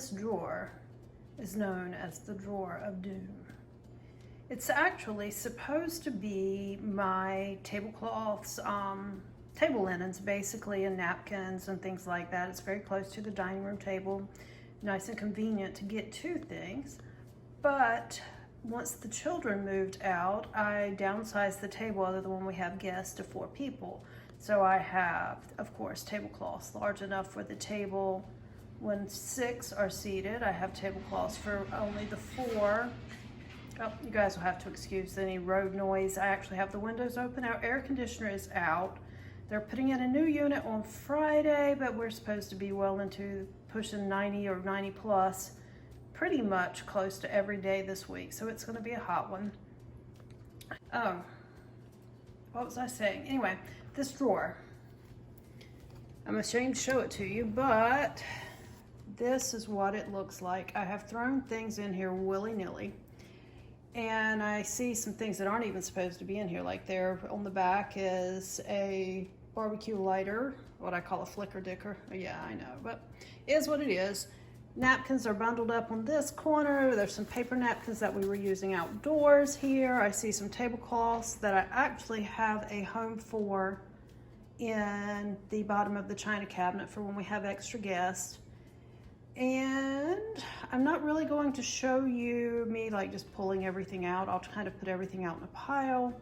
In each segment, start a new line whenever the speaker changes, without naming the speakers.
this drawer is known as the drawer of doom. It's actually supposed to be my tablecloths, table linens basically, and napkins and things like that. It's very close to the dining room table, nice and convenient to get to things. But once the children moved out, I downsized the table, other than when we have guests, to 4 people. So I have, of course, tablecloths large enough for the table when 6 are seated. I have tablecloths for only the 4. Oh, you guys will have to excuse any road noise. I actually have the windows open. Our air conditioner is out. They're putting in a new unit on Friday, but we're supposed to be well into pushing 90 or 90 plus pretty much close to every day this week. So it's going to be a hot one. Oh, what was I saying? Anyway, this drawer, I'm ashamed to show it to you, but this is what it looks like. I have thrown things in here willy-nilly, and I see some things that aren't even supposed to be in here. Like there on the back is a barbecue lighter, what I call a flicker dicker. Yeah, I know, but it is what it is. Napkins are bundled up on this corner. There's some paper napkins that we were using outdoors here. I see some tablecloths that I actually have a home for in the bottom of the china cabinet for when we have extra guests. And I'm not really going to show you me like just pulling everything out. I'll kind of put everything out in a pile,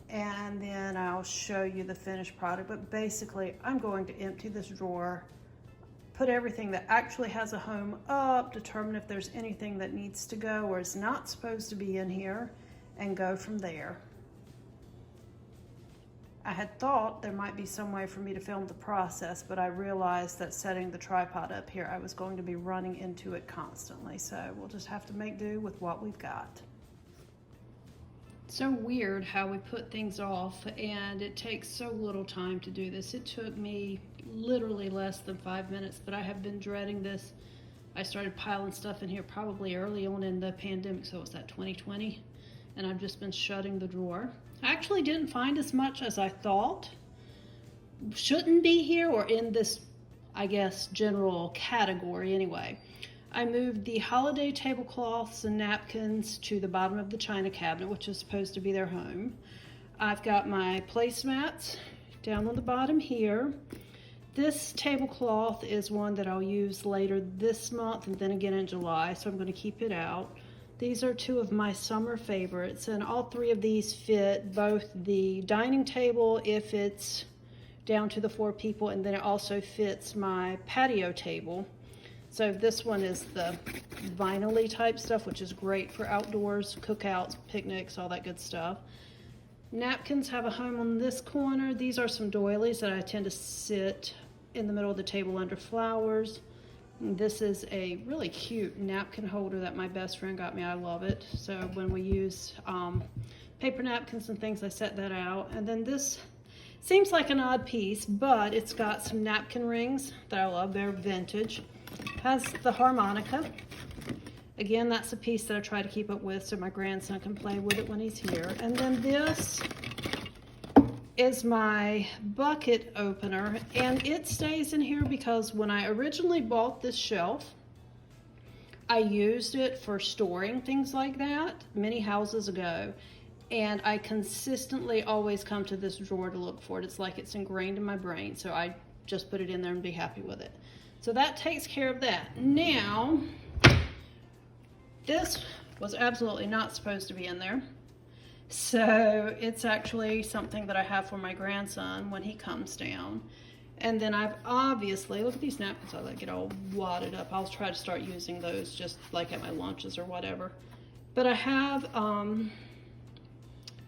and then I'll show you the finished product. But basically, I'm going to empty this drawer, put everything that actually has a home up, determine if there's anything that needs to go or is not supposed to be in here, and go from there. I had thought there might be some way for me to film the process, but I realized that setting the tripod up here, I was going to be running into it constantly. So we'll just have to make do with what we've got. It's so weird how we put things off, and it takes so little time to do this. It took me literally less than 5 minutes, but I have been dreading this. I started piling stuff in here probably early on in the pandemic, so it was that 2020, and I've just been shutting the drawer. I actually didn't find as much as I thought shouldn't be here, or in this, I guess, general category anyway. I moved the holiday tablecloths and napkins to the bottom of the china cabinet, which is supposed to be their home. I've got my placemats down on the bottom here. This tablecloth is one that I'll use later this month and then again in July, so I'm going to keep it out. These are 2 of my summer favorites, and all 3 of these fit both the dining table if it's down to the 4 people, and then it also fits my patio table. So this one is the vinyl-y type stuff, which is great for outdoors, cookouts, picnics, all that good stuff. Napkins have a home on this corner. These are some doilies that I tend to sit in the middle of the table under flowers. This is a really cute napkin holder that my best friend got me. I love it. So when we use paper napkins and things, I set that out. And then this seems like an odd piece, but it's got some napkin rings that I love. They're vintage. Has the harmonica. Again, that's a piece that I try to keep up with so my grandson can play with it when he's here. And then this is my bucket opener, and it stays in here because when I originally bought this shelf, I used it for storing things like that many houses ago, and I consistently always come to this drawer to look for it. It's like it's ingrained in my brain, so I just put it in there and be happy with it. So that takes care of that. Now, this was absolutely not supposed to be in there. So it's actually something that I have for my grandson when he comes down. And then I've obviously, look at these napkins, I like it all wadded up. I'll try to start using those just like at my lunches or whatever. But I have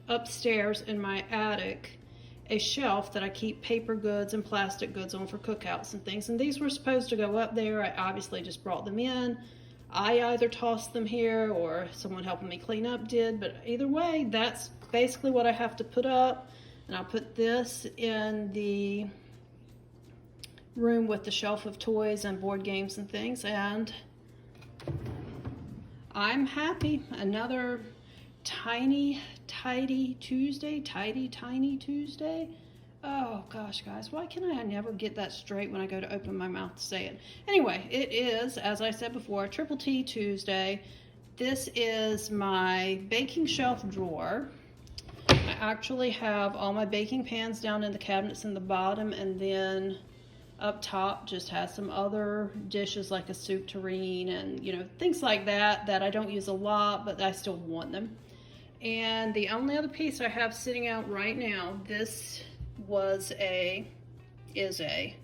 upstairs in my attic a shelf that I keep paper goods and plastic goods on for cookouts and things. And these were supposed to go up there. I obviously just brought them in. I either tossed them here or someone helping me clean up did, but either way, that's basically what I have to put up. And I'll put this in the room with the shelf of toys and board games and things, and I'm happy. Another tiny, tidy Tuesday, tiny Tuesday. Oh gosh, gosh, guys, why can I never get that straight when I go to open my mouth to say it? Anyway, it is, as I said before, Triple T Tuesday. This is my baking shelf drawer. I actually have all my baking pans down in the cabinets in the bottom, and then up top just has some other dishes like a soup tureen and, you know, things like that that I don't use a lot, but I still want them. And the only other piece I have sitting out right now, this is a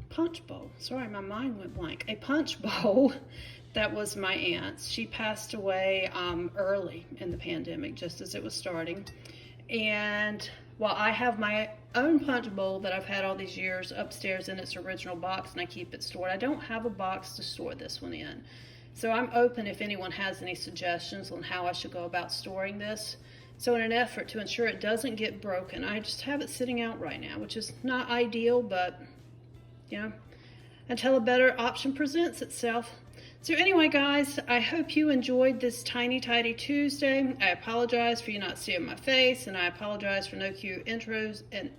punch bowl. Sorry, my mind went blank. A punch bowl that was my aunt's. She passed away early in the pandemic, just as it was starting. And while I have my own punch bowl that I've had all these years upstairs in its original box, and I keep it stored, I don't have a box to store this one in. So I'm open if anyone has any suggestions on how I should go about storing this. So in an effort to ensure it doesn't get broken, I just have it sitting out right now, which is not ideal, but, you know, until a better option presents itself. So anyway, guys, I hope you enjoyed this Tiny Tidy Tuesday. I apologize for you not seeing my face, and I apologize for no cute intros and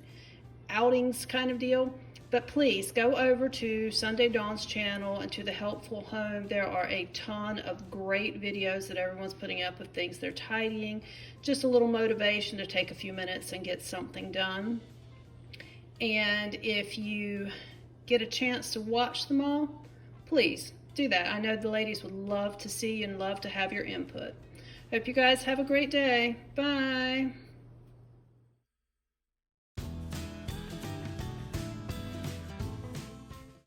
outings kind of deal. But please go over to Sunday Dawn's channel and to the Helpful Home. There are a ton of great videos that everyone's putting up of things they're tidying. Just a little motivation to take a few minutes and get something done. And if you get a chance to watch them all, please do that. I know the ladies would love to see and love to have your input. Hope you guys have a great day. Bye.